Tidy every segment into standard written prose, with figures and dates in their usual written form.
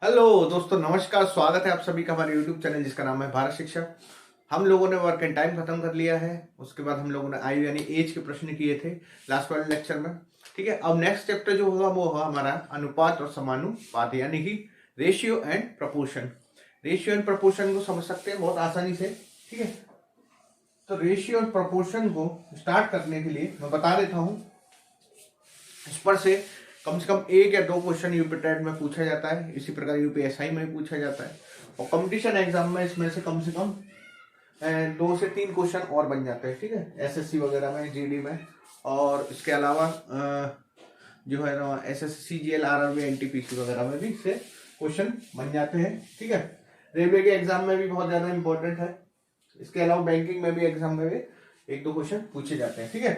Hello दोस्तों, नमस्कार। स्वागत है आप सभी का हमारे यूट्यूब चैनल जिसका नाम है भारत शिक्षा। हम लोगों ने वर्क एंड टाइम खत्म कर लिया है। उसके बाद हम लोगों ने आयु यानी एज के प्रश्न किए थे लास्ट वाले लेक्चर में। ठीक है, अब नेक्स्ट चैप्टर जो होगा वो होगा हमारा अनुपात और समानुपात यानी कि ratio and proportion. Ratio and proportion को समझ सकते हैं बहुत आसानी से। ठीक है, तो रेशियो और प्रपोर्शन को स्टार्ट करने के लिए मैं बता देता हूँ। इस पर से कम एक या दो क्वेश्चन यूपी टेट में पूछा जाता है, इसी प्रकार यूपीएसआई में पूछा जाता है, और कंपटीशन एग्जाम में इसमें से कम 2 से 3 क्वेश्चन और बन जाते हैं। ठीक है, एसएससी वगैरह में, जीडी में, और इसके अलावा जो है ना एसएससी जीएल आरआरबी एनटीपीसी वगैरह में भी इससे क्वेश्चन बन जाते हैं। ठीक है, रेलवे के एग्जाम में भी बहुत ज्यादा इंपॉर्टेंट है। इसके अलावा बैंकिंग में भी एग्जाम में भी 1-2 क्वेश्चन पूछे जाते हैं। ठीक है,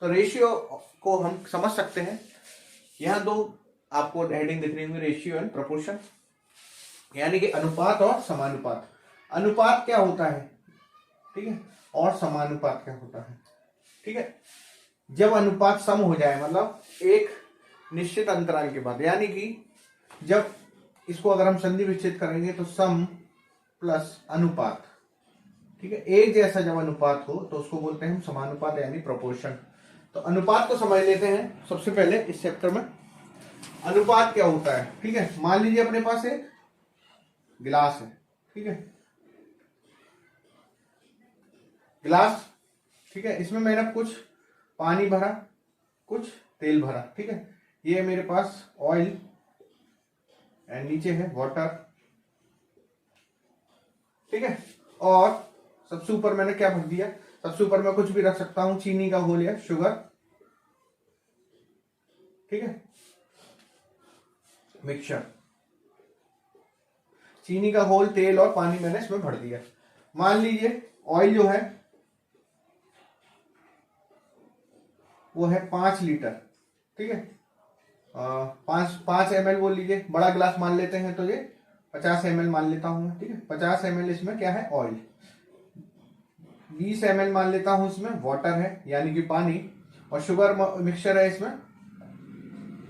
तो रेशियो को हम समझ सकते हैं। यहाँ दो आपको हेडिंग दिख रही होंगी, रेशियो एंड प्रोपोर्शन, यानी कि अनुपात और समानुपात। अनुपात क्या होता है, ठीक है, और समानुपात क्या होता है। ठीक है, जब अनुपात सम हो जाए, मतलब एक निश्चित अंतराल के बाद, यानी कि जब इसको अगर हम संधि विच्छेद करेंगे तो सम प्लस अनुपात, ठीक है, एक जैसा जब अनुपात हो तो उसको बोलते हैं हम समानुपात यानी प्रोपोर्शन। तो अनुपात को समझ लेते हैं सबसे पहले इस चैप्टर में। अनुपात क्या होता है, ठीक है, मान लीजिए अपने पास एक गिलास है। ठीक है, गिलास, ठीक है, इसमें मैंने कुछ पानी भरा, कुछ तेल भरा। ठीक है, ये मेरे पास ऑयल एंड नीचे है वाटर। ठीक है, और सबसे ऊपर मैंने क्या भर दिया, सबसे ऊपर मैं कुछ भी रख सकता हूं, चीनी का घोल या शुगर। ठीक है, मिक्सचर, चीनी का घोल, तेल और पानी मैंने इसमें भर दिया। मान लीजिए ऑयल जो है वो है 5 लीटर। ठीक है, 5 ml बोल लीजिए, बड़ा गिलास मान लेते हैं तो ये 50 ml मान लेता हूं मैं। ठीक है, 50 ml इसमें क्या है, ऑयल। 20 ml मान लेता हूं इसमें वाटर है यानी कि पानी, और शुगर मिक्सचर है इसमें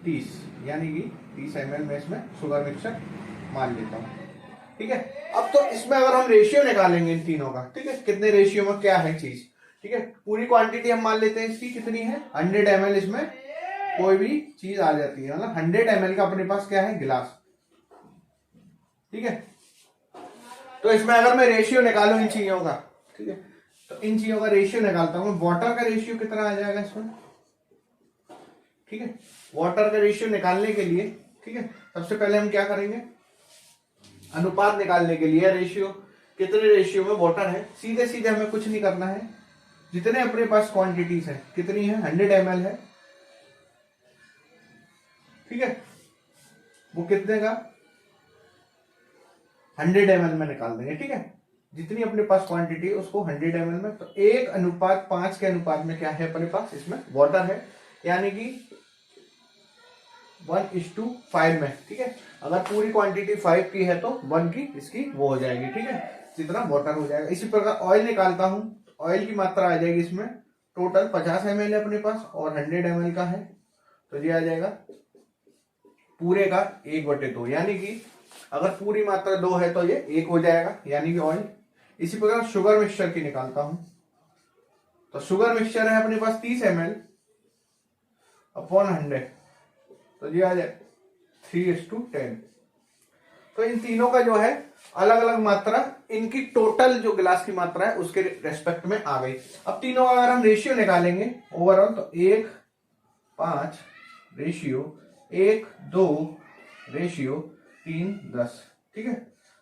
30, यानी कि 30 ml में इसमें शुगर मिक्सचर मान लेता हूं। ठीक है, अब तो इसमें अगर हम रेशियो निकालेंगे इन तीनों का, ठीक है, कितने रेशियो में क्या है चीज। ठीक है, पूरी क्वांटिटी हम मान लेते हैं इसकी कितनी है, 100 ml इसमें कोई भी चीज आ जाती है, मतलब 100 ml का अपने पास क्या है, गिलास। ठीक है, तो इसमें अगर मैं रेशियो निकालू इन चीजों का, ठीक है, तो इन चीजों का रेशियो निकालता हूं। वाटर का रेशियो कितना आ जाएगा इसमें, ठीक है, वाटर का रेशियो निकालने के लिए, ठीक है, सबसे पहले हम क्या करेंगे, अनुपात निकालने के लिए रेशियो, कितने रेशियो में वाटर है, सीधे सीधे हमें कुछ नहीं करना है, जितने अपने पास क्वांटिटीज है, कितनी है, 100 ml है। ठीक है, वो कितने का, 100 ml में निकाल देंगे। ठीक है, जितनी अपने पास क्वांटिटी है उसको 100 ml में, तो 1:5 के अनुपात में क्या है अपने पास, इसमें वाटर है, यानी कि 1:5 में। ठीक है, अगर पूरी क्वांटिटी 5 की है तो 1 की इसकी वो हो जाएगी। ठीक है, जितना वाटर हो जाएगा। इसी प्रकार ऑयल निकालता हूं, ऑयल की मात्रा आ जाएगी इसमें, टोटल 50 ml है अपने पास और 100 ml का है, तो ये आ जाएगा पूरे का 1/2, यानी कि अगर पूरी मात्रा 2 है तो ये 1 हो जाएगा, यानी कि ऑयल। इसी प्रकार शुगर मिक्सचर की निकालता हूं, तो शुगर मिक्सचर है अपने पास 30 ml अपॉन 100, तो ये आ जाए 3:10। तो इन तीनों का जो है अलग अलग मात्रा, इनकी टोटल जो गिलास की मात्रा है उसके रेस्पेक्ट में आ गई। अब तीनों अगर हम रेशियो निकालेंगे ओवरऑल, तो 1:5 रेशियो, 1:2 रेशियो, 3:10। ठीक है,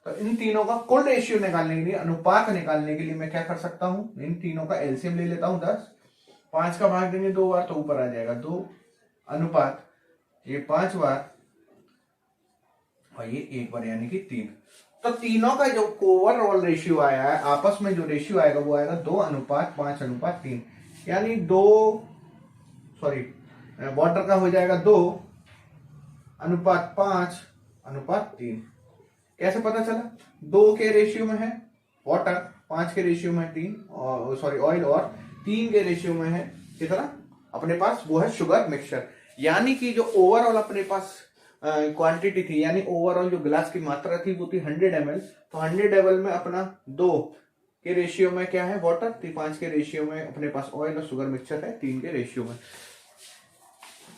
तो इन तीनों का कुल रेशियो निकालने के लिए, अनुपात निकालने के लिए मैं क्या कर सकता हूं, इन तीनों का एलसीएम ले लेता हूं 10, 5 का भाग देंगे 2 बार तो ऊपर आ जाएगा 2 अनुपात, ये 5 बार और ये 1 बार, यानी कि 3। तो तीनों का जो ओवरऑल रेशियो आया है, आपस में जो रेशियो आएगा वो आएगा 2:5:3, यानी वाटर का हो जाएगा 2:5:3। कैसे पता चला, 2 के रेशियो में है वाटर, 5 के रेशियो में है 3, और ऑयल, और 3 के रेशियो में है कितना अपने पास, वो है शुगर मिक्सचर। यानी कि जो ओवरऑल अपने पास क्वांटिटी थी, यानी ओवरऑल जो गिलास की मात्रा थी वो थी 100 ml। तो 100 ml में अपना 2 के रेशियो में क्या है वाटर, 5 के रेशियो में अपने पास ऑयल और शुगर मिक्सचर है 3 के रेशियो में।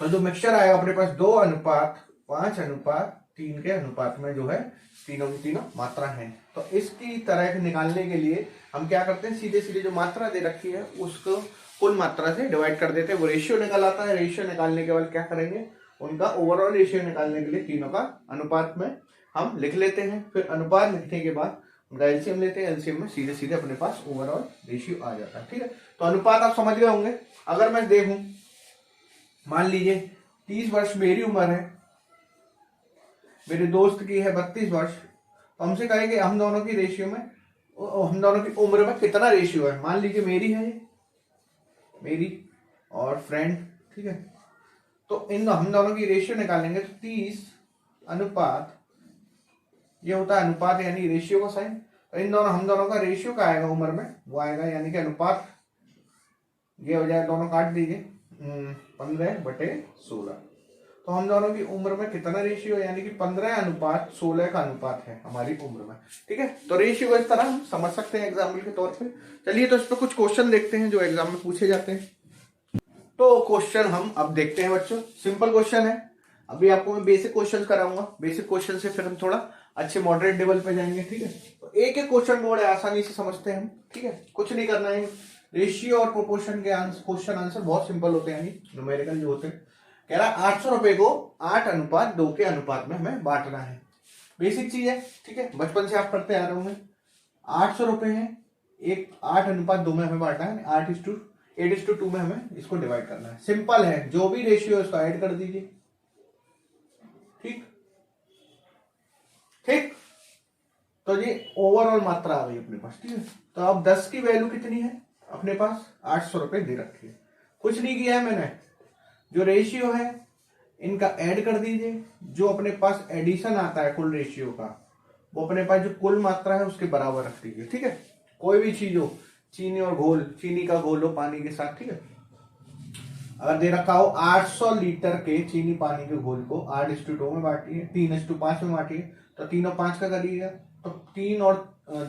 तो जो मिक्सचर आएगा अपने पास 2:5:3 के अनुपात में जो है तीनों की तीनों मात्रा है। तो इसकी तरह निकालने के लिए हम क्या करते हैं, सीधे सीधे जो मात्रा दे रखी है उसको कुल मात्रा से डिवाइड कर देते हैं, वो रेशियो निकल आता है। रेशियो निकालने के बाद क्या करेंगे, उनका ओवरऑल रेशियो निकालने के लिए तीनों का अनुपात में हम लिख लेते हैं। फिर अनुपात लिखने के बाद उनका एलसीएम लेते हैं, एलसीएम में सीधे सीधे अपने पास ओवरऑल रेशियो आ जाता है। ठीक है, तो अनुपात आप समझ गए होंगे। अगर मैं देखूं, मान लीजिए 30 वर्ष मेरी उम्र है, मेरे दोस्त की है 32 वर्ष, तो हमसे कहेंगे हम दोनों की रेशियो में, हम दोनों की उम्र में कितना रेशियो है। मान लीजिए मेरी है, मेरी और फ्रेंड, ठीक है, तो इन हम दोनों की रेशियो निकालेंगे तो 30 अनुपात, ये होता है अनुपात यानी रेशियो का साइन। तो इन दोनों हम दोनों का रेशियो का आएगा उम्र में, वो आएगा यानी कि अनुपात, ये हो जाए, दोनों काट दीजिए, 15/16। तो हम दोनों की उम्र में कितना रेशियो है, यानी कि 15:16 का अनुपात है हमारी उम्र में। ठीक है, तो रेशियो को इस तरह हम समझ सकते हैं एग्जाम्पल के तौर पे। चलिए तो इस पर कुछ क्वेश्चन देखते हैं जो एग्जाम में पूछे जाते हैं। तो क्वेश्चन हम अब देखते हैं बच्चों, सिंपल क्वेश्चन है। अभी आपको मैं बेसिक क्वेश्चन कराऊंगा, बेसिक क्वेश्चन से फिर हम थोड़ा अच्छे मॉडरेट लेवल पे जाएंगे। ठीक है, तो एक एक क्वेश्चन बड़े आसानी से समझते हैं हम। ठीक है, कुछ नहीं करना है, रेशियो और प्रोपोर्शन के क्वेश्चन आंसर बहुत सिंपल होते हैं, यानी न्यूमेरिकल जो होते हैं। कह रहा 800 रुपए को 8:2 के अनुपात में हमें बांटना है। बेसिक चीज है, ठीक है, बचपन से आप पढ़ते आ रहे होंगे। 800 रुपए है, एक 8:2 में हमें बांटना है, 8:2 में हमें इसको डिवाइड करना है। सिंपल है, जो भी रेशियो है उसको ऐड कर दीजिए। ठीक ठीक, तो ये ओवरऑल मात्रा आ गई अपने पास। ठीक है, तो अब 10 की वैल्यू कितनी है अपने पास, 800 रुपए दे रखी है। कुछ नहीं किया है मैंने, जो रेशियो है इनका ऐड कर दीजिए, जो अपने पास एडिशन आता है कुल रेशियो का, वो अपने पास जो कुल मात्रा है उसके बराबर रख दीजिए। ठीक है, कोई भी चीज हो, चीनी और घोल, चीनी का घोल हो पानी के साथ। ठीक है, अगर दे रखा हो 800 लीटर के चीनी पानी के घोल को 8:2 में बांटिए, 3:5 में बांटिए, तो 3 और 5 का करिएगा, तो 3 और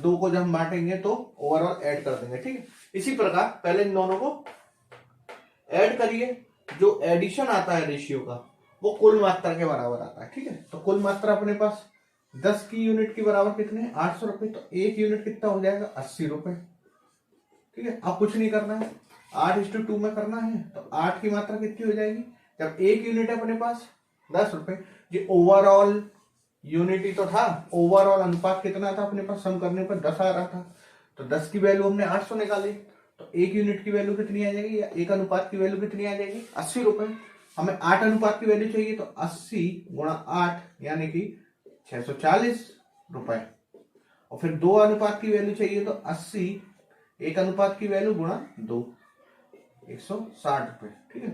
2 को जब हम बांटेंगे तो ओवरऑल ऐड कर देंगे। ठीक है, इसी प्रकार पहले इन दोनों को ऐड करिए, जो एडिशन आता है रेशियो का वो कुल मात्रा के बराबर आता है। ठीक है, तो कुल मात्रा अपने पास 10 की यूनिट के बराबर कितने हैं, 800 रुपए, तो एक यूनिट कितना हो जाएगा, 80 रुपए। ठीक है, अब कुछ नहीं करना है, 8:2 में करना है, तो 8 की मात्रा कितनी हो जाएगी, जब एक यूनिट है अपने पास 10 रुपए। ये ओवरऑल यूनिट ही तो था, ओवरऑल अनुपात कितना था अपने पास, सम करने पर 10 आ रहा था, तो 10 की वैल्यू हमने 800 निकाली, तो एक यूनिट की वैल्यू कितनी आ जाएगी, या एक अनुपात की वैल्यू कितनी आ जाएगी, 80 रुपए। हमें 8 अनुपात की वैल्यू चाहिए, तो 80 गुणा 8 यानी कि 640 रुपए। और फिर 2 अनुपात की वैल्यू चाहिए, तो 80 एक अनुपात की वैल्यू गुणा 2, 160 रुपए। ठीक है,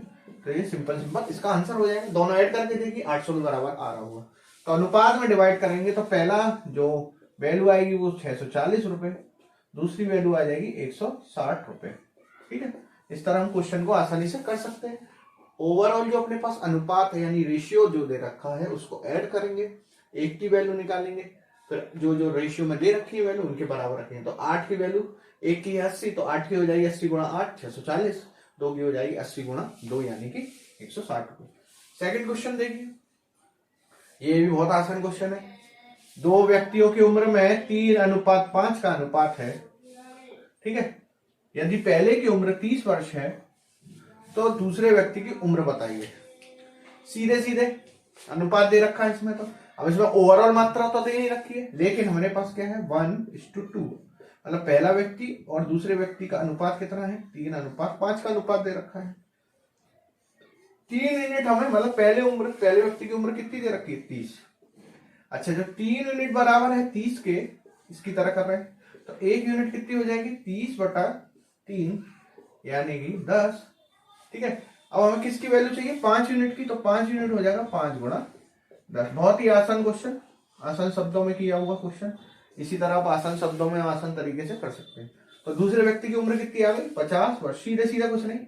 तो ये सिंपल इसका आंसर हो जाएगा। दोनों ऐड करके देखिए 800 के बराबर आ रहा होगा। तो अनुपात में डिवाइड करेंगे तो पहला जो वैल्यू आएगी वो 640 रुपए, दूसरी वैल्यू आ जाएगी 160 रुपए। ठीक है, इस तरह हम क्वेश्चन को आसानी से कर सकते हैं। ओवरऑल जो अपने पास अनुपात है यानी रेशियो जो दे रखा है उसको ऐड करेंगे, एक की वैल्यू निकालेंगे, फिर जो जो रेशियो में दे रखी है वैल्यू उनके बराबर रखेंगे। तो 8 की वैल्यू, एक की है 80, तो 8 की हो जाएगी 80 गुणा 8 640, 2 की हो जाएगी 80 गुणा 2 यानी कि 160 रुपए। सेकेंड क्वेश्चन देखिए, ये भी बहुत आसान क्वेश्चन है। दो व्यक्तियों की उम्र में 3:5 का अनुपात है। ठीक है, यदि पहले की उम्र 30 वर्ष है तो दूसरे व्यक्ति की उम्र बताइए। सीधे सीधे अनुपात दे रखा है इसमें, तो अब इसमें ओवरऑल मात्रा तो दे नहीं रखी है, लेकिन हमारे पास क्या है 1:2, मतलब पहला व्यक्ति और दूसरे व्यक्ति का अनुपात कितना है, 3:5 का अनुपात दे रखा है। 3 यूनिट हमें, मतलब पहले व्यक्ति की उम्र कितनी दे रखी है, 30। अच्छा, जब 3 यूनिट बराबर है 30 के, इसकी तरह कर रहे हैं, तो एक यूनिट कितनी हो जाएगी, 30/3 यानी कि 10। ठीक है, अब हमें किसकी वैल्यू चाहिए, 5 यूनिट की, तो 5 यूनिट हो जाएगा 5 गुणा 10। बहुत ही आसान क्वेश्चन, आसान शब्दों में किया हुआ क्वेश्चन। इसी तरह आप आसान शब्दों में आसान तरीके से कर सकते हैं। तो दूसरे व्यक्ति की उम्र कितनी आ गई, 50 वर्ष। सीधे सीधा कुछ नहीं,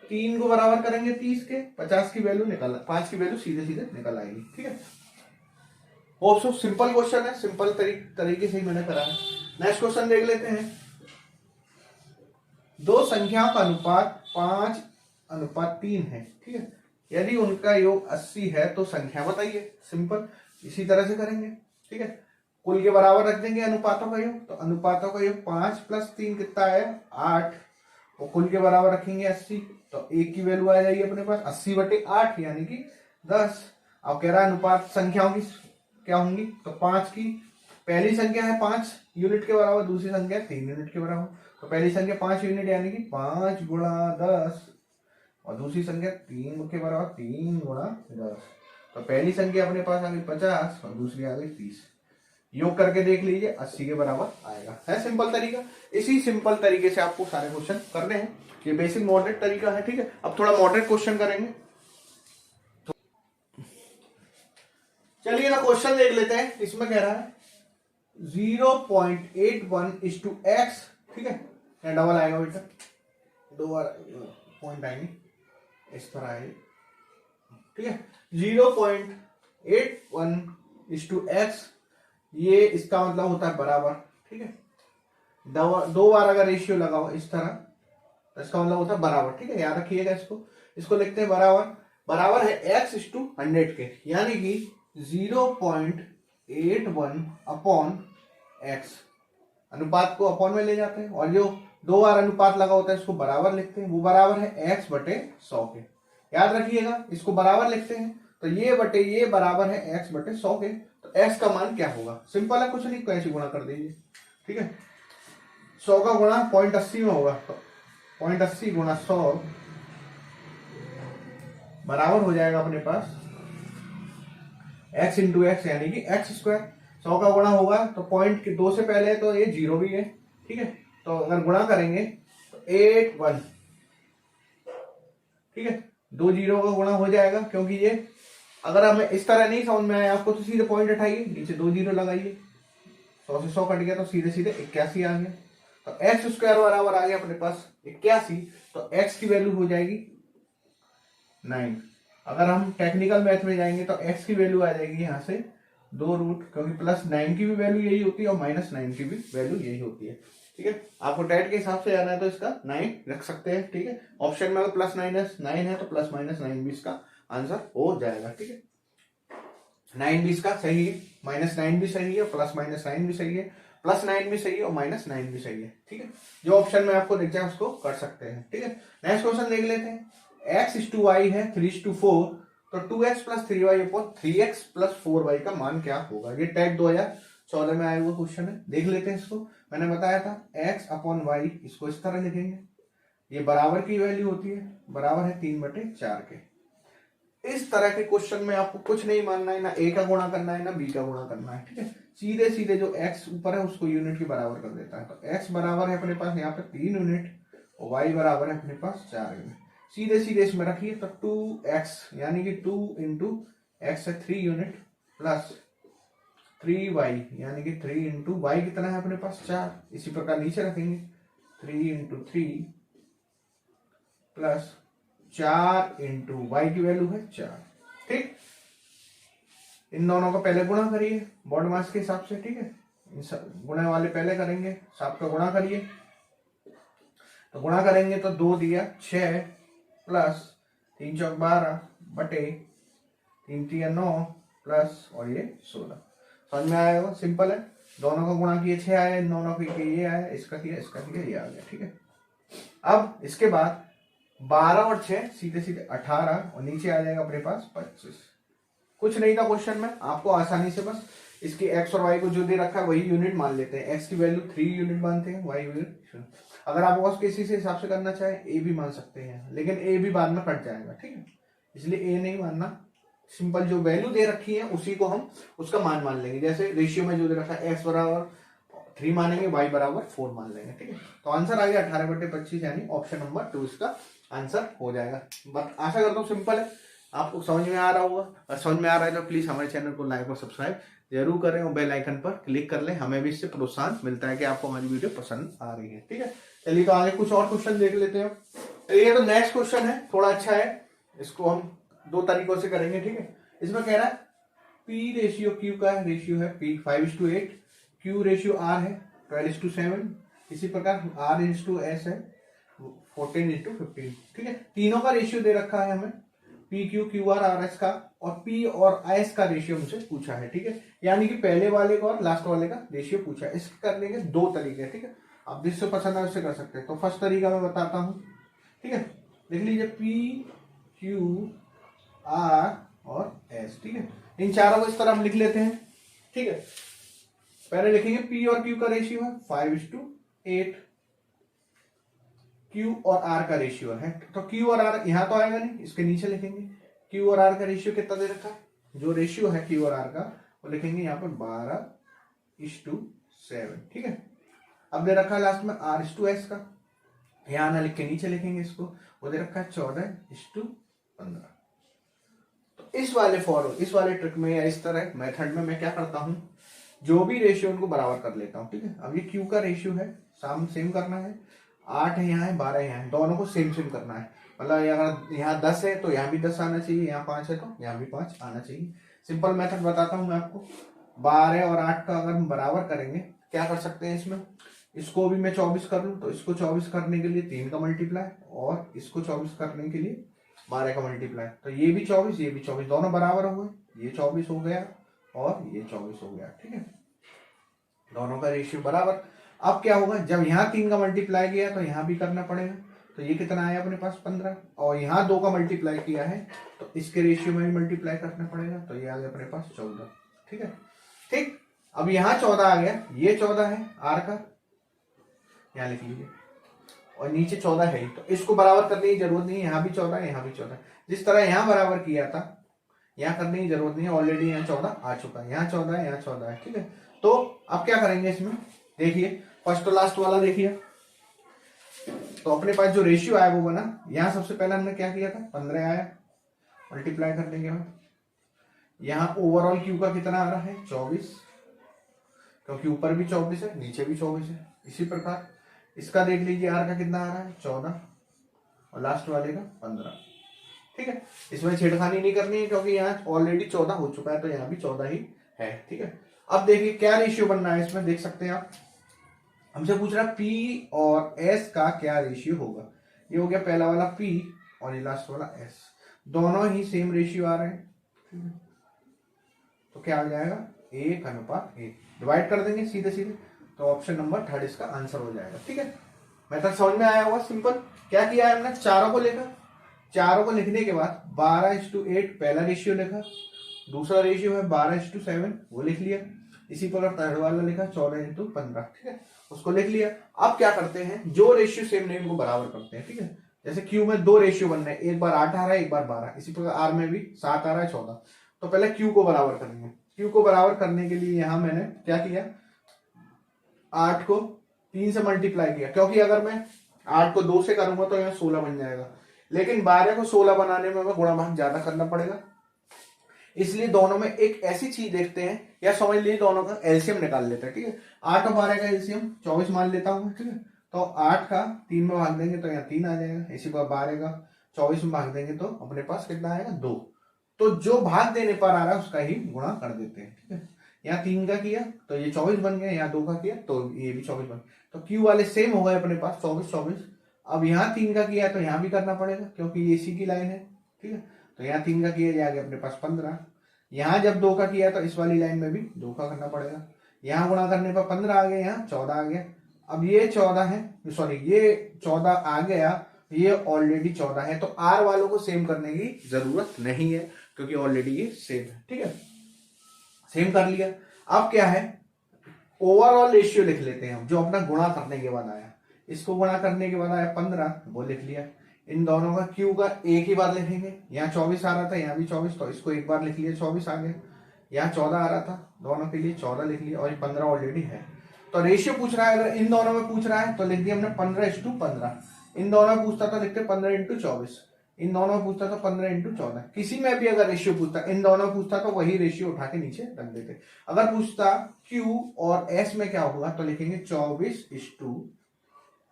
3 को बराबर करेंगे 30 के, 50 की वैल्यू निकल, 5 की वैल्यू सीधे सीधे निकल आएगी। ठीक है, होप सो सिंपल क्वेश्चन है, सिंपल तरीके से ही मैंने करा है। नेक्स्ट क्वेश्चन देख लेते हैं। दो संख्याओं का अनुपात 5:3 है। ठीक है, यदि उनका योग 80 है तो संख्या बताइए। सिंपल, इसी तरह से करेंगे। ठीक है, कुल के बराबर रख देंगे अनुपातों का योग, तो अनुपातों का योग 5 + 3 कितना है 8, और कुल के बराबर रखेंगे 80, तो एक की वैल्यू आ जाएगी अपने पास 80/8 यानी कि 10। अब कह रहा है अनुपात संख्याओं की क्या होंगी, तो 5 की पहली संख्या है 5 यूनिट के बराबर, दूसरी संख्या 3 यूनिट के बराबर। तो पहली संख्या 5 यूनिट यानी कि 5 × 10, और दूसरी संख्या 3 के बराबर 3 × 10। तो पहली संख्या अपने पास आ गई 50 और दूसरी आ गई 30। योग करके देख लीजिए 80 के बराबर आएगा। है सिंपल तरीका। इसी सिंपल तरीके से आपको सारे क्वेश्चन करने हैं। ये बेसिक मॉडरेट तरीका है। ठीक है, अब थोड़ा मॉडरेट क्वेश्चन करेंगे। चलिए ना क्वेश्चन देख लेते हैं। इसमें कह रहा है 0.81:x। ठीक है, क्या डबल आएगा बेटा, 2 बार पॉइंट आएंगे, इस पर आएगी। ठीक है, 0.81:x, ये इसका मतलब होता है बराबर। ठीक है, 2 बार अगर रेशियो लगाओ इस तरह तो इसका मतलब होता है बराबर। ठीक है, याद रखिएगा इसको लिखते हैं बराबर है x:100 के, यानी कि 0.81/x। अनुपात को अपॉन में ले जाते हैं, और जो 2 बार अनुपात लगा होता है इसको बराबर लिखते हैं, वो बराबर है x/100 के। याद रखिएगा, इसको बराबर लिखते हैं तो ये बराबर है x/100 के। तो x का मान क्या होगा, सिंपल है, कुछ नहीं, कैसे गुणा कर दीजिए। ठीक है, 100 का गुणा 0.80 में होगा, तो 0.80 × 100 बराबर हो जाएगा अपने पास x × x यानी कि x²। 100 का गुणा होगा तो पॉइंट के 2 से पहले है तो ये 0 भी है। ठीक है, तो अगर गुणा करेंगे तो 81। ठीक है, 2 0 का गुणा हो जाएगा, क्योंकि ये अगर हमें इस तरह नहीं समझ में आया आपको तो सीधे पॉइंट उठाइए, नीचे 2 0 लगाइए, 100 से 100 कट गया तो सीधे सीधे 81 आ गया। तो x² बराबर आ गया अपने पास 81, तो x की वैल्यू हो जाएगी 9। अगर हम टेक्निकल मैथ में जाएंगे तो x की वैल्यू आ जाएगी यहाँ से 2√, क्योंकि +9 की भी वैल्यू यही होती है और -9 की भी वैल्यू यही होती है। ठीक है, आपको डेट के हिसाब से जाना है तो इसका 9 रख सकते हैं। ठीक है, ऑप्शन में अगर +9 है तो +-9 भी इसका आंसर हो जाएगा। ठीक है, 9 भी इसका सही है, -9 भी सही है, +-9 भी सही है, +9 भी सही है और -9 भी सही है। ठीक है, जो ऑप्शन में आपको दिख जाए उसको कर सकते हैं। ठीक है, नेक्स्ट क्वेश्चन देख लेते हैं। x:y है 3:4, तो 2x + 3y/3x + 4y का मान क्या होगा। ये टैग 2014 में आया हुआ क्वेश्चन है, देख लेते हैं इसको। मैंने बताया था x/y, इसको इस तरह लिखेंगे, ये बराबर की वैल्यू होती है, बराबर है 3/4 के। इस तरह के क्वेश्चन में आपको कुछ नहीं मानना है, ना a का गुणा करना है ना b का गुणा करना है। ठीक है, सीधे सीधे जो x ऊपर है उसको यूनिट के बराबर कर देता है। तो x बराबर है अपने पास यहाँ पे 3 यूनिट और y बराबर है अपने पास 4 यूनिट। सीधे सीधे इसमें रखिए तो 2x यानी कि 2 × x है 3 यूनिट प्लस 3y यानी कि 3 × y कितना है अपने पास 4। इसी प्रकार नीचे रखेंगे 3 × 3 प्लस 4 × y की वैल्यू है 4। ठीक, इन दोनों का पहले गुणा करिए बॉड मास के हिसाब से। ठीक है, गुणा वाले पहले करेंगे, सब का गुणा करिए, तो गुणा करेंगे तो 2 दिया 6 प्लस 3 × 4 = 12 बटे 3 × 3 = 9 प्लस और ये 16। समझ में आएगा, सिंपल है। दोनों का गुणा किए 6 आया, इन दोनों के ये आया, इसका किया ये आ गया। ठीक है, अब इसके बाद 12 और 6 सीधे सीधे 18 और नीचे आ जाएगा अपने पास 25। कुछ नहीं था क्वेश्चन में, आपको आसानी से बस इसके x और y को जो दे रखा है वही यूनिट मान लेते हैं। x की वैल्यू 3 यूनिट मानते हैं, y यूनिट। अगर आप बस किसी से हिसाब से करना चाहे a भी मान सकते हैं, लेकिन a भी बाद में कट जाएगा। ठीक है, इसलिए a नहीं मानना, सिंपल जो वैल्यू दे रखी है उसी को हम उसका मान मान लेंगे। जैसे रेशियो में जो दे रखा है x बराबर 3 मानेंगे, y बराबर 4 मान लेंगे। ठीक है, तो आंसर आ गया 18/25 यानी ऑप्शन नंबर 2 इसका आंसर हो जाएगा। बस आशा करता हूँ सिंपल है, आपको समझ में आ रहा होगा। और समझ में आ रहा है तो प्लीज हमारे चैनल को लाइक और सब्सक्राइब जरूर करें और बेल आइकन पर क्लिक कर लें, हमें भी इससे प्रोत्साहन मिलता है कि आपको हमारी वीडियो पसंद आ रही है। ठीक है, चलिए तो आगे कुछ और क्वेश्चन देख लेते हैं। ये तो नेक्स्ट क्वेश्चन है, थोड़ा अच्छा है, इसको हम दो तरीकों से करेंगे, ठीक है। इसमें कह रहा है पी रेशियो क्यू का रेशियो है पी 5:8, क्यू रेशियो आर है 12:7, इसी प्रकार आर इंटू एस है 14:15, ठीक है। तीनों का रेशियो दे रखा है हमें, P Q Q R R S का, और पी और एस का रेशियो मुझे पूछा है, ठीक है। यानी कि पहले वाले का और लास्ट वाले का रेशियो पूछा है। इसके करने के दो तरीके हैं, ठीक है। आप जिससे पसंद है उससे कर सकते हैं। तो फर्स्ट तरीका मैं बताता हूं, ठीक है। देख लीजिए पी क्यू आर और एस, ठीक है। इन चारों को इस तरह हम लिख लेते हैं, ठीक है। पहले लिखेंगे पी और क्यू का रेशियो है 5:8, क्यू और आर का रेशियो है, तो क्यू और आर यहां तो आएगा नहीं, इसके नीचे लिखेंगे क्यू और आर का रेशियो कितना दे रखा है, जो रेशियो है क्यू और आर का वो लिखेंगे यहाँ पर 12:7, ठीक है। अब दे रखा है लास्ट में R/S का, यहां ना लिख के नीचे लिखेंगे इसको, वो दे रखा है 14:15। तो इस वाले ट्रिक में या इस तरह मेथड में मैं क्या करता हूं, जो भी रेशियो उनको बराबर कर लेता हूं, ठीक है। अब ये क्यू का रेशियो है, सेम करना है, 8 यहाँ है 12 यहाँ है, दोनों को सेम करना है। मतलब अगर यहाँ 10 है तो यहाँ भी 10 आना चाहिए, यहाँ 5 है तो यहाँ भी 5 आना चाहिए। सिंपल मेथड बताता हूँ मैं आपको। 12 और 8 का अगर हम बराबर करेंगे, क्या कर सकते हैं इसमें, इसको भी मैं 24 कर लूँ तो इसको 24 करने के लिए 3 का मल्टीप्लाई, और इसको 24 करने के लिए 12 का मल्टीप्लाई, तो ये भी 24 ये भी 24, दोनों बराबर हो गए। ये 24 हो गया और ये 24 हो गया, ठीक है। दोनों का रेशियो बराबर। अब क्या होगा, जब यहाँ 3 का मल्टीप्लाई किया तो यहाँ भी करना पड़ेगा, तो ये कितना आया अपने पास 15, और यहाँ 2 का मल्टीप्लाई किया है तो इसके रेशियो में भी मल्टीप्लाई करना पड़ेगा, तो ये आ गया अपने पास 14, ठीक है। ठीक, अब यहाँ 14 आ गया, ये 14 है आर का, यहाँ लिख लीजिए, और नीचे 14 है ही, तो इसको बराबर करने की जरूरत नहीं है, यहाँ भी 14 है यहाँ भी 14, जिस तरह यहाँ बराबर किया था यहाँ करने की जरूरत नहीं है, ऑलरेडी यहाँ 14 आ चुका है, यहाँ 14 है यहाँ 14 है, ठीक है। तो अब क्या करेंगे इसमें, देखिए फर्स्ट तो लास्ट वाला देखिए, तो अपने पास जो रेशियो आया वो बना, यहाँ सबसे पहले हमने क्या किया था 15 आया, मल्टीप्लाई करने के बाद यहाँ ओवरऑल क्यू का कितना आ रहा है 24, क्योंकि ऊपर भी 24 है नीचे भी 24 है। इसी प्रकार इसका देख लीजिए आर का कितना आ रहा है 14, और लास्ट वाले का 15, ठीक है। इसमें छेड़खानी नहीं करनी है क्योंकि यहाँ ऑलरेडी 14 हो चुका है, तो यहाँ भी 14 ही है, ठीक है। अब देखिए क्या रेशियो बनना है इसमें, देख सकते हैं आप, हमसे पूछ रहा है पी और एस का क्या रेशियो होगा। ये हो गया पहला वाला पी और ये लास्ट वाला एस, दोनों ही सेम रेशियो आ रहे हैं, ठीक है। तो क्या आ जाएगा 1:1, डिवाइड कर देंगे सीधे सीधे, तो ऑप्शन नंबर 3 इसका आंसर हो जाएगा, ठीक है। मेथड समझ में आया होगा। सिंपल क्या किया है हमने, चारों को लेकर, चारों को लिखने के बाद 12:8 पहला रेशियो लिखा, दूसरा रेशियो है 12:7 वो लिख लिया, इसी प्रकार थर्ड वाला लिखा 14:15, ठीक है, उसको लिख लिया। अब क्या करते हैं, जो रेशियो सेम नहीं उनको बराबर करते हैं, ठीक है। जैसे क्यू में 2 रेशियो बनना है, एक बार 8 आ रहा है एक बार 12, इसी प्रकार आर में भी 7 आ रहा है 14, तो पहले क्यू को बराबर करेंगे। क्यू को बराबर करने के लिए यहां मैंने क्या किया, 8 को 3 से मल्टीप्लाई किया, क्योंकि अगर मैं 8 को 2 से करूंगा तो यहाँ 16 बन जाएगा, लेकिन 12 को 16 बनाने में हमें गुणा भाग ज्यादा करना पड़ेगा, इसलिए दोनों में एक ऐसी चीज देखते हैं, या समझ लीजिए दोनों का एलसीएम निकाल लेते हैं, ठीक है। 8 और 12 का एलसीएम 24 मान लेता हूं, ठीक है। तो 8 का 3 में भाग देंगे तो यहाँ 3 आ जाएगा, इसी पर 12 का 24 में भाग देंगे तो अपने पास कितना आएगा 2, तो जो भाग देने पर आ रहा है उसका ही गुणा कर देते हैं, ठीक है। यहाँ 3 का किया तो ये 24 बन गया, यहाँ 2 का किया तो ये भी 24 बन गया, तो क्यू वाले सेम हो गए अपने पास 24। अब यहाँ 3 का किया तो यहाँ भी करना पड़ेगा क्योंकि ये इसी की लाइन है, ठीक है। तो यहाँ 3 का किया जाएगा अपने पास 15, यहाँ जब 2 का किया तो इस वाली लाइन में भी 2 का करना पड़ेगा, यहाँ गुणा करने पर 15 आ गया, यहाँ 14 आ गया। अब ये 14 है, सॉरी ये 14 आ गया, ये ऑलरेडी 14 है, तो आर वालों को सेम करने की जरूरत नहीं है क्योंकि ऑलरेडी ये सेम है, ठीक है। सेम कर लिया। अब क्या है, ओवरऑल रेशियो लिख लेते हैं हम, जो अपना गुणा करने के बाद आया, इसको गुणा करने के बाद आया 15 वो लिख लिया। इन दोनों का क्यू का एक ही बार लिखेंगे, यहाँ 24 आ रहा था यहाँ भी 24, तो इसको एक बार लिख लिया 24 आ गया, यहाँ 14 आ रहा था दोनों के लिए 14 लिख लिया, और ये 15 ऑलरेडी है। तो रेशियो पूछ रहा है, अगर इन दोनों में पूछ रहा है तो लिख दिया हमने 15:15, इन दोनों में पूछता तो लिखते 15:24, इन दोनों में पूछता तो 15:14, किसी में भी अगर रेशियो पूछता, इन दोनों में पूछता तो वही रेशियो उठा के नीचे रख देते। अगर पूछता क्यू और एस में क्या होगा तो लिखेंगे 24:15,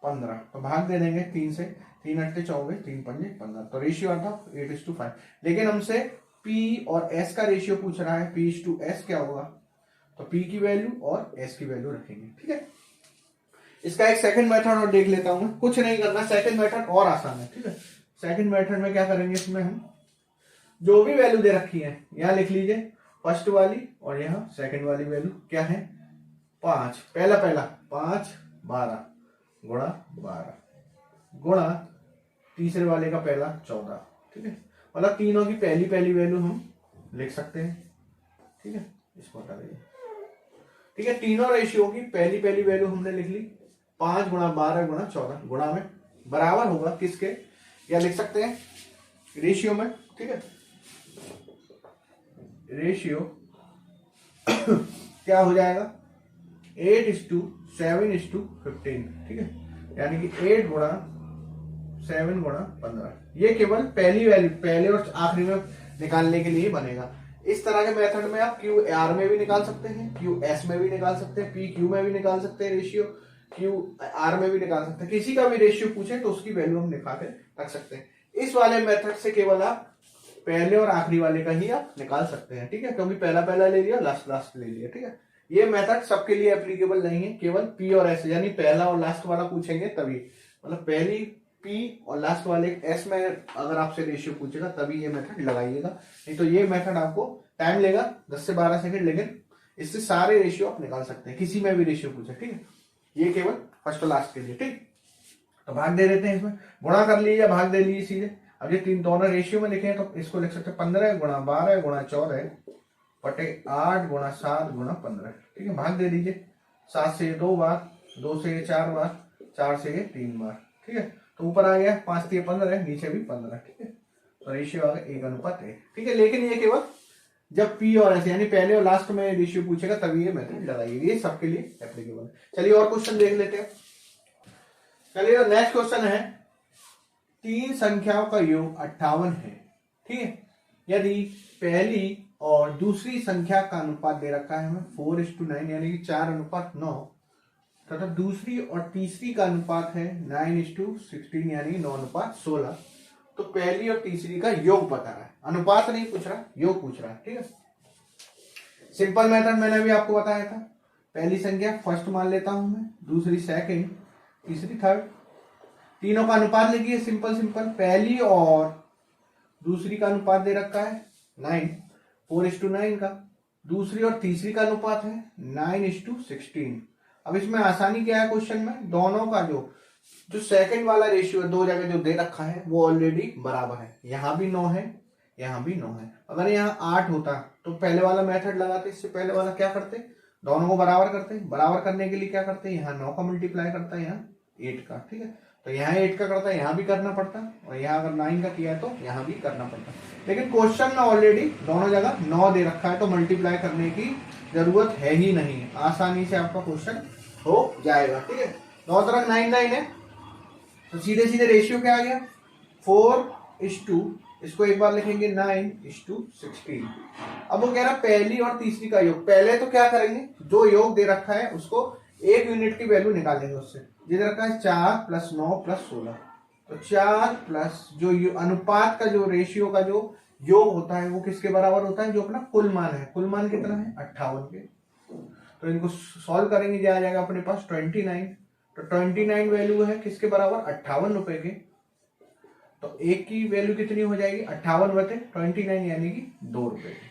15, तो भाग दे देंगे 3 से, 3 अट्ठे 24, 3 पंजे 15, तो रेशियो आता 8:5। लेकिन हमसे P और S का रेशियो पूछ रहा है, P/S क्या होगा, तो P की वैल्यू और S की वैल्यू रखेंगे। ठीक है, इसका एक सेकंड मेथड और देख लेता हूं, कुछ नहीं करना, सेकंड मेथड और आसान है। ठीक है, सेकंड मेथड में क्या करेंगे, इसमें हम जो भी वैल्यू दे रखी है यहां लिख लीजिए, फर्स्ट वाली और यहाँ सेकंड वाली वैल्यू क्या है 5, पहला 5 12 गुणा 12 गुणा तीसरे वाले का पहला 14। ठीक है, मतलब तीनों की पहली पहली वैल्यू हम लिख सकते हैं। ठीक है, इसको हटा दीजिए। ठीक है, तीनों रेशियो की पहली पहली वैल्यू हमने लिख ली, 5 गुणा 12 गुणा 14 गुणा में बराबर होगा किसके, या लिख सकते हैं रेशियो में। ठीक है, रेशियो क्या हो जाएगा 8:7:15। ठीक है, यानी कि 8 गुणा 7 गुणा 15, ये केवल पहली वैल्यू पहले और आखिरी में निकालने के लिए बनेगा। इस तरह के मेथड में आप QR में भी निकाल सकते हैं, QS में भी निकाल सकते हैं, PQ में भी निकाल सकते हैं, रेशियो QR में भी निकाल सकते हैं। किसी का भी रेशियो पूछे तो उसकी वैल्यू हम निकाल के रख सकते हैं। इस वाले मेथड से केवल आप पहले और आखिरी वाले का ही आप निकाल सकते हैं। ठीक है, क्योंकि पहला ले लिया, लास्ट ले लिया। ठीक है, ये मेथड सबके लिए एप्लीकेबल नहीं है, केवल P और S, यानी पहला और लास्ट वाला पूछेंगे तभी, मतलब पहली P और लास्ट वाले S में अगर आपसे रेशियो पूछेगा तभी ये मेथड लगाइएगा, नहीं तो ये मेथड आपको टाइम लेगा 10 से 12 सेकंड, लेकिन इससे सारे रेशियो आप निकाल सकते हैं, किसी में भी रेशियो पूछे। ठीक है, ये केवल फर्स्ट और लास्ट के लिए। ठीक, तो भाग दे देते हैं, इसमें गुणा कर लीजिए, भाग दे लीजिए सीधे। अब ये तीन दोनों रेशियो में लिखे हैं तो इसको लिख सकते हैं 15 गुणा 12 गुणा 14 बटे 8 गुणा 7 गुणा 15। ठीक है, भाग दे दीजिए, 7 से 2 बार, 2 से 4 बार, 4 से 3 बार। ठीक है, तो ऊपर आ गया 5 से 15, नीचे भी 15। ठीक है, तो रेशियो आ गया 1:1। ठीक है, लेकिन ये केवल जब P और S यानी पहले और लास्ट में रेशियो पूछेगा तभी ये मेथड लगाइए, ये सबके लिए एप्लीकेबल है। चलिए और क्वेश्चन देख लेते हैं। चलिए नेक्स्ट क्वेश्चन है, 3 संख्याओं का योग 58 है। ठीक है, यदि पहली और दूसरी संख्या का अनुपात दे रखा है हमें 4:9 यानी कि 4:9 तथा दूसरी और तीसरी का अनुपात है 9:16 यानी 9:16, तो पहली और तीसरी का योग बता रहा है, अनुपात नहीं पूछ रहा, योग पूछ रहा है। ठीक है, सिंपल मेथड मैंने भी आपको बताया था, पहली संख्या फर्स्ट मान लेता हूं मैं, दूसरी सेकंड, तीसरी थर्ड, तीनों का अनुपात लिखिए, सिंपल पहली और दूसरी का अनुपात दे रखा है 9, 4:9 का, दूसरी और तीसरी का अनुपात है 9:16। अब इसमें आसानी क्या है, क्वेश्चन में दोनों का जो सेकंड वाला रेशियो है, दो जगह जो दे रखा है वो ऑलरेडी बराबर है, यहां भी 9 है, यहां भी 9 है। अगर यहाँ 8 होता तो पहले वाला मेथड लगाते, इससे पहले वाला क्या करते, दोनों को बराबर करते, बराबर करने के लिए क्या करते, यहाँ 9 का मल्टीप्लाई करता है, यहाँ 8 का। ठीक है, तो यहाँ 8 का करता है, यहाँ भी करना पड़ता, और यहाँ अगर 9 का किया है तो यहाँ भी करना पड़ता। लेकिन क्वेश्चन में ऑलरेडी दोनों जगह 9 दे रखा है तो मल्टीप्लाई करने की जरूरत है ही नहीं है, आसानी से आपका क्वेश्चन हो जाएगा। ठीक है, 9 तरह 9 है, तो सीधे सीधे रेशियो क्या आ गया 4:2, इसको एक बार लिखेंगे 9:16। अब वो कह रहा पहली और तीसरी का योग, पहले तो क्या करेंगे, जो योग दे रखा है उसको 1 यूनिट की वैल्यू निकालेंगे, उससे दे रखा है 4 + 9 + 16, तो 4 प्लस जो अनुपात का जो रेशियो का जो योग होता है वो किसके बराबर होता है, जो अपना कुल मान है, कुल मान कितना है 58 के। तो इनको सॉल्व करेंगे, आ जाएगा अपने पास 29, तो 29 वैल्यू है किसके बराबर 58 रुपए के, तो एक की वैल्यू कितनी हो जाएगी 58 बटे 29 यानी कि 2 रुपए की।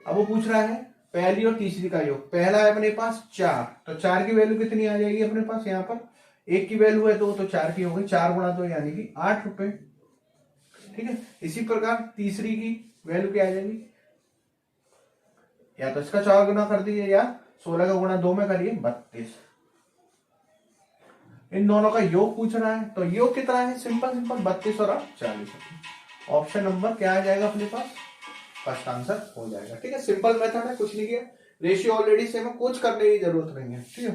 अब वो पूछ रहा है पहली और तीसरी का योग, पहला है अपने पास 4, तो 4 की वैल्यू कितनी आ जाएगी अपने पास, यहाँ पर एक की वैल्यू है 2, तो 4 की हो गई, 4 गुणा 2 यानी कि 8 रुपए। ठीक है, इसी प्रकार तीसरी की वैल्यू क्या आ जाएगी, या तो इसका 4 गुना कर दीजिए या 16 का गुणा 2 में करिए 32। इन दोनों का योग पूछ रहा है, तो योग कितना है, सिंपल 32 और 40। ऑप्शन नंबर क्या आ जाएगा अपने पास, फर्स्ट आंसर हो जाएगा। ठीक है, सिंपल मेथड है, कुछ नहीं किया, रेशियो ऑलरेडी सेम है, कुछ करने की जरूरत नहीं है। ठीक है,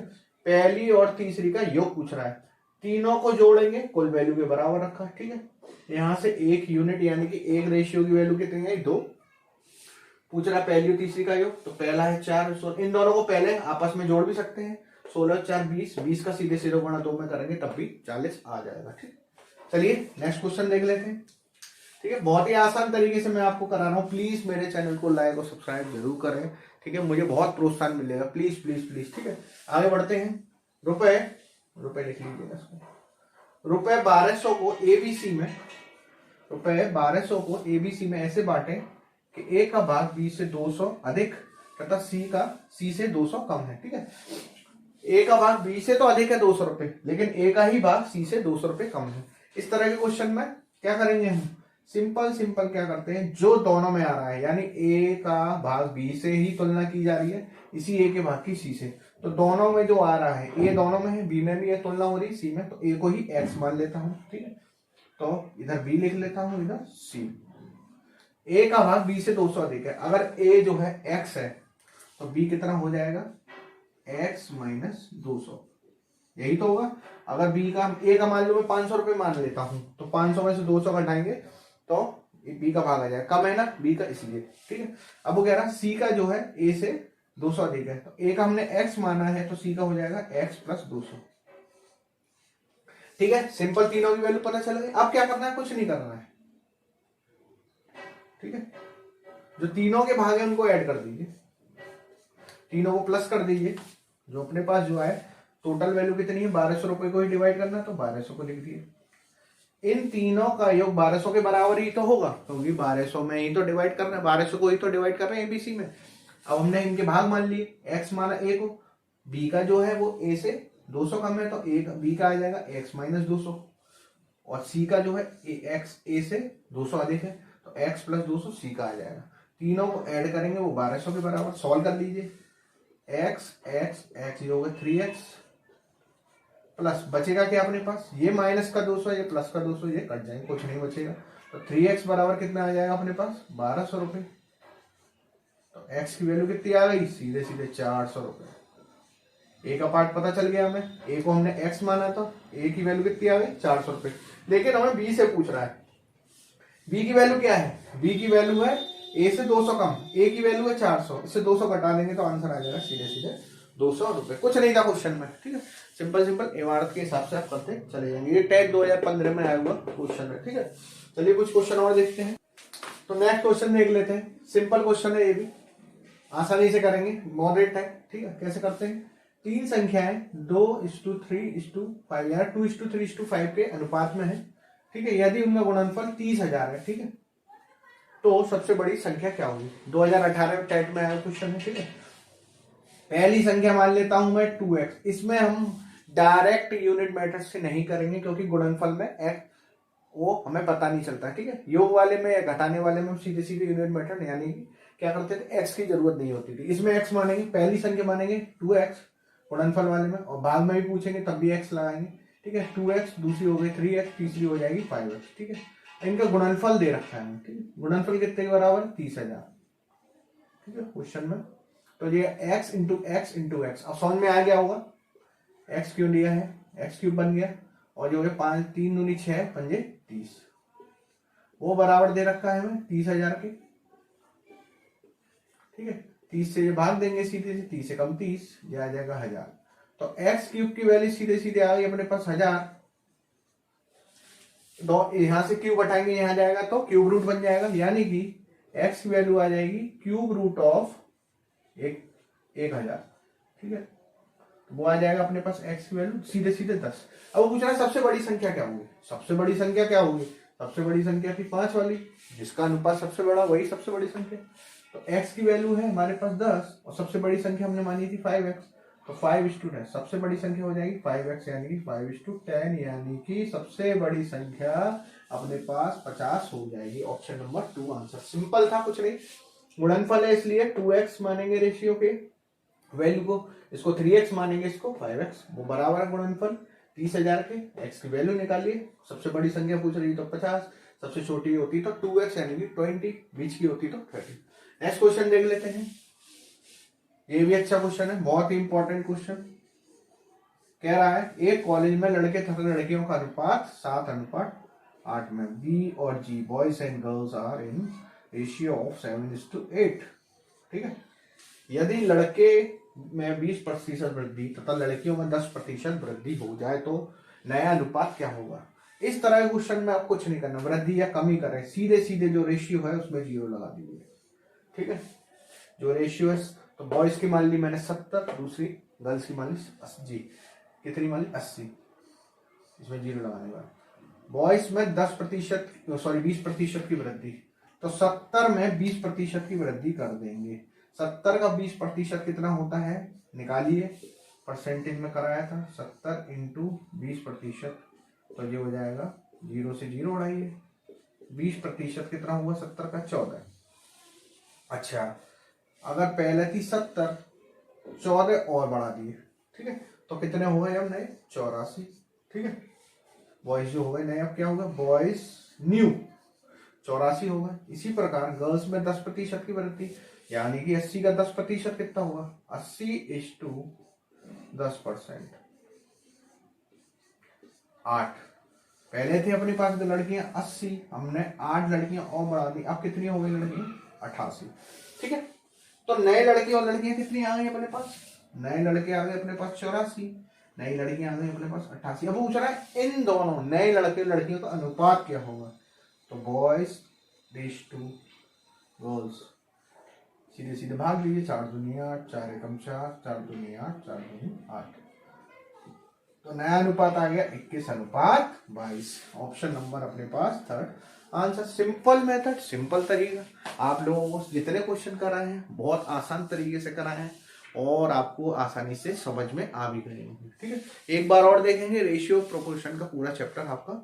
पहली और तीसरी का योग पूछ रहा है, तीनों को जोड़ेंगे, कुल वैल्यू के बराबर रखा है। ठीक है, यहां से 1 यूनिट यानी कि एक रेशियो की वैल्यू कितनी है 2, पूछ रहा है पहली और तीसरी का योग, तो पहला है 4, इन दोनों को पहले आपस में जोड़ भी सकते हैं, 16 4 20, 20 का सीधे सीधे गुणा 2 में करेंगे तब भी 40 आ जाएगा। ठीक, चलिए नेक्स्ट क्वेश्चन देख लेते हैं। ठीक है, बहुत ही आसान तरीके से मैं आपको करा रहा हूँ। प्लीज मेरे चैनल को लाइक और सब्सक्राइब जरूर करें। ठीक है, मुझे बहुत प्रोत्साहन मिलेगा, प्लीज प्लीज प्लीज। ठीक है, आगे बढ़ते हैं। रुपए लिख लीजिएगा इसको। रुपए 1200 को एबीसी में, रुपए 1200 को एबीसी में ऐसे बांटे कि ए का भाग बी से 200 अधिक तथा सी का सी से 200 कम है। ठीक है, ए का भाग बी से तो अधिक है 200 रुपए, लेकिन ए का ही भाग सी से 200 रुपए कम है। इस तरह के क्वेश्चन में क्या करेंगे हम, सिंपल क्या करते हैं, जो दोनों में आ रहा है, यानी ए का भाग बी से ही तुलना की जा रही है, इसी ए के भाग की सी से, तो दोनों में जो आ रहा है, ए दोनों में है, बी में भी ये तुलना हो रही है, सी में, तो ए को ही एक्स मान लेता हूं। ठीक है, तो इधर बी लिख लेता हूं, इधर सी। ए का भाग बी से 200 अधिक है, अगर ए जो है एक्स है तो बी कितना हो जाएगा, एक्स माइनस 200, यही तो होगा। अगर बी का, ए का मान लो मैं 500 रुपए मान लेता हूं, तो 500 में से 200 घटाएंगे तो बी का भाग आ जाएगा, कम है ना बी का, इसलिए। ठीक है, अब वो कह रहा है सी का जो है ए से 200 अधिक है, तो ए का हमने एक्स माना है तो सी का हो जाएगा एक्स प्लस 200। ठीक है, सिंपल, तीनों की वैल्यू पता चल गई। अब क्या करना है, कुछ नहीं करना है। ठीक है, जो तीनों के भाग है उनको ऐड कर दीजिए, तीनों को प्लस कर दीजिए, जो अपने पास जो है टोटल वैल्यू कितनी है, 1200 रुपए को ही डिवाइड करना है, तो 1200 को लिख दिए। इन तीनों का योग 1200 के बराबर ही तो होगा, क्योंकि 1200 में ही तो डिवाइड करना है, 1200 को ही तो डिवाइड कर रहे हैं एबीसी में। अब हमने इनके भाग मान लिए, एक्स माना ए को, बी का जो है वो ए से 200 कम है, तो ए बी का आ जाएगा एक्स माइनस 200, और सी का जो है एक्स ए से 200 अधिक है, तो एक्स प्लस 200 सी का आ जाएगा। तीनों को ऐड करेंगे वो 1200 के बराबर, सॉल्व कर लीजिए। एक्स एक्स एक्स ये हो गया 3x, प्लस बचेगा क्या अपने पास, ये माइनस का 200, ये प्लस का 200, ये कट जाएंगे, कुछ नहीं बचेगा, तो 3x बराबर कितना आ जाएगा अपने पास, 1200 रुपए। तो x की वैल्यू कितनी आ गई, सीधे सीधे 400 रुपए। ए का पार्ट पता चल गया हमें, ए को हमने x माना था, ए की वैल्यू कितनी आ गई 400 रुपए। लेकिन हमें बी से पूछ रहा है, बी की वैल्यू क्या है, बी की वैल्यू है ए से 200 कम, ए की वैल्यू है 400, इससे 200 घटा देंगे तो आंसर आ जाएगा सीधे सीधे 200 रुपए। कुछ नहीं था क्वेश्चन में। ठीक है, सिंपल इमारत के हिसाब से आप करते चले जाएंगे। ये टैग 2015 में आया हुआ क्वेश्चन है। ठीक है, चलिए कुछ क्वेश्चन और देखते हैं। तो नेक्स्ट क्वेश्चन देख लेते हैं, सिंपल क्वेश्चन है, ये भी आसानी से करेंगे, मॉडरेट है। ठीक है, कैसे करते हैं, तीन संख्याएं 2:3:5 या 2:3:5 के अनुपात में है। ठीक है, यदि उनका गुणनफल 30,000 है, ठीक है, तो सबसे बड़ी संख्या क्या होगी। 2018 में टेट में आया क्वेश्चन है। ठीक है, पहली संख्या मान लेता हूं मैं 2x, इसमें हम डायरेक्ट यूनिट मेथड से नहीं करेंगे, क्योंकि गुणनफल में x वो हमें पता नहीं चलता। ठीक है, योग वाले में या घटाने वाले में हम सीधे सीधे यूनिट मेथड यानी क्या करते थे, x की जरूरत नहीं होती थी। इसमें x मानेंगे, पहली संख्या मानेंगे 2x गुणनफल वाले में, और बाद में भी पूछेंगे तब भी x लगाएंगे। ठीक है, 2x, दूसरी हो गई 3x, तीसरी हो जाएगी 5x। ठीक है, इनका गुणनफल दे रखा है। ठीक है, गुणनफल कितने के बराबर, 30,000। ठीक है, क्वेश्चन में तो ये x into x into x, अब समझ में आ गया होगा, x क्यों लिया है, x क्यूब बन गया, और जो है 5 3 दूनी 6 पंजे 30, वो बराबर दे रखा है हमें 30,000 के। ठीक है, 30 से ये भाग देंगे सीधे से, 30 से कम 30, ये आ जाएगा 1000। तो x क्यूब की वैल्यू सीधे सीधे आ गई अपने पास 1000, तो यहां से क्यूब हटाएंगे, यहां जाएगा तो क्यूब रूट बन जाएगा, यानी कि x की वैल्यू आ जाएगी क्यूब रूट ऑफ 1000। ठीक है, तो वो आ जाएगा अपने पास x की वैल्यू सीधे सीधे 10। अब वो पूछ रहा है सबसे बड़ी संख्या क्या होगी, सबसे बड़ी संख्या क्या होगी, सबसे बड़ी संख्या थी 5 वाली, जिसका अनुपात सबसे बड़ा वही सबसे बड़ी संख्या। तो x की वैल्यू है हमारे पास 10, और सबसे बड़ी संख्या हमने मानी थी 5x, तो 5:10 सबसे बड़ी संख्या हो जाएगी 5x, यानी कि 5:10, यानी कि सबसे बड़ी संख्या अपने पास 50 हो जाएगी। Option number 2 answer. सिंपल था, कुछ नहीं, गुणनफल है इसलिए 2x मानेंगे रेशियो के वैल्यू को, इसको 3x मानेंगे, इसको 5x, वो बराबर है गुणनफल 30,000 के। x की वैल्यू निकालिए, सबसे बड़ी संख्या पूछ रही तो 50, सबसे छोटी होती तो 2x यानी कि 20, बीच की होती तो 30। नेक्स्ट क्वेश्चन देख लेते हैं, ये भी अच्छा क्वेश्चन है, बहुत ही इंपॉर्टेंट क्वेश्चन। कह रहा है एक कॉलेज में लड़के तथा लड़कियों का अनुपात 7:8 में, बी और G boys and girls are in ratio of 7:8। ठीक है, यदि लड़के में 20% वृद्धि तथा लड़कियों में 10% वृद्धि हो जाए तो नया अनुपात क्या होगा। इस तरह के क्वेश्चन में आप कुछ नहीं करना, वृद्धि या कमी करें, सीधे सीधे जो रेशियो है उसमें 0 लगा दीजिए। ठीक है, जो रेशियो है तो बॉयज की मान ली मैंने 70, दूसरी गर्ल्स की मान ली 80, कितनी मान ली 80, इसमें 0 लगाने का। बॉयज में 20% की वृद्धि, तो 70 में 20% की वृद्धि कर देंगे। 70 का 20% कितना होता है निकालिए, परसेंटेज में कराया था, 70 इंटू 20%, तो ये हो जाएगा 0 से 0 उड़ाइए, 20% कितना हुआ 70 का 14। अच्छा, अगर पहले थी 70, 14 और बढ़ा दिए, ठीक है, तो कितने हो गए अब नए 84। ठीक है, बॉयज जो हो गए नए, अब क्या होगा बॉयज न्यू 84 होगा। इसी प्रकार गर्ल्स में 10% की वृद्धि, यानी कि 80 का 10% कितना होगा 80:10%, 8। पहले थे अपने पास लड़कियां 80, हमने 8 लड़कियां और बढ़ा दी, अब कितनी हो गई लड़कियां 88। ठीक है, तो नए लड़के और लड़कियां कितनी आ गई अपने पास, नए लड़के आ गए अपने पास 84, नई लड़कियां आ गई अपने पास 88। अब पूछ रहा है इन दोनों नए लड़के लड़कियों का अनुपात क्या होगा, तो बॉयज रेश टू गर्ल्स, सीधे सीधे भाग लीजिए, 4 दूनी 8, 4 एकम 4, 4 दूनी 8, 4 दूनी 8, तो नया अनुपात आ गया 21:22। ऑप्शन नंबर अपने पास third answer. Simple method, simple तरीका, आप लोगों को जितने क्वेश्चन कराए हैं बहुत आसान तरीके से कराए हैं और आपको आसानी से समझ में आ भी गए होंगे। ठीक है, एक बार और देखेंगे, रेशियो प्रोपोर्शन का पूरा चैप्टर आपका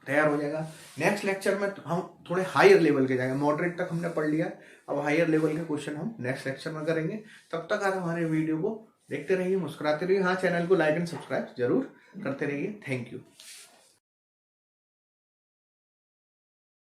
तैयार हो जाएगा। नेक्स्ट लेक्चर में हम थोड़े हायर लेवल के जाएंगे, मॉडरेट तक हमने पढ़ लिया, अब हायर लेवल के क्वेश्चन हम नेक्स्ट लेक्चर में करेंगे। तब तक आप हमारे वीडियो को देखते रहिए, मुस्कुराते रहिए। हाँ, चैनल को लाइक एंड सब्सक्राइब जरूर करते रहिए। Thank you.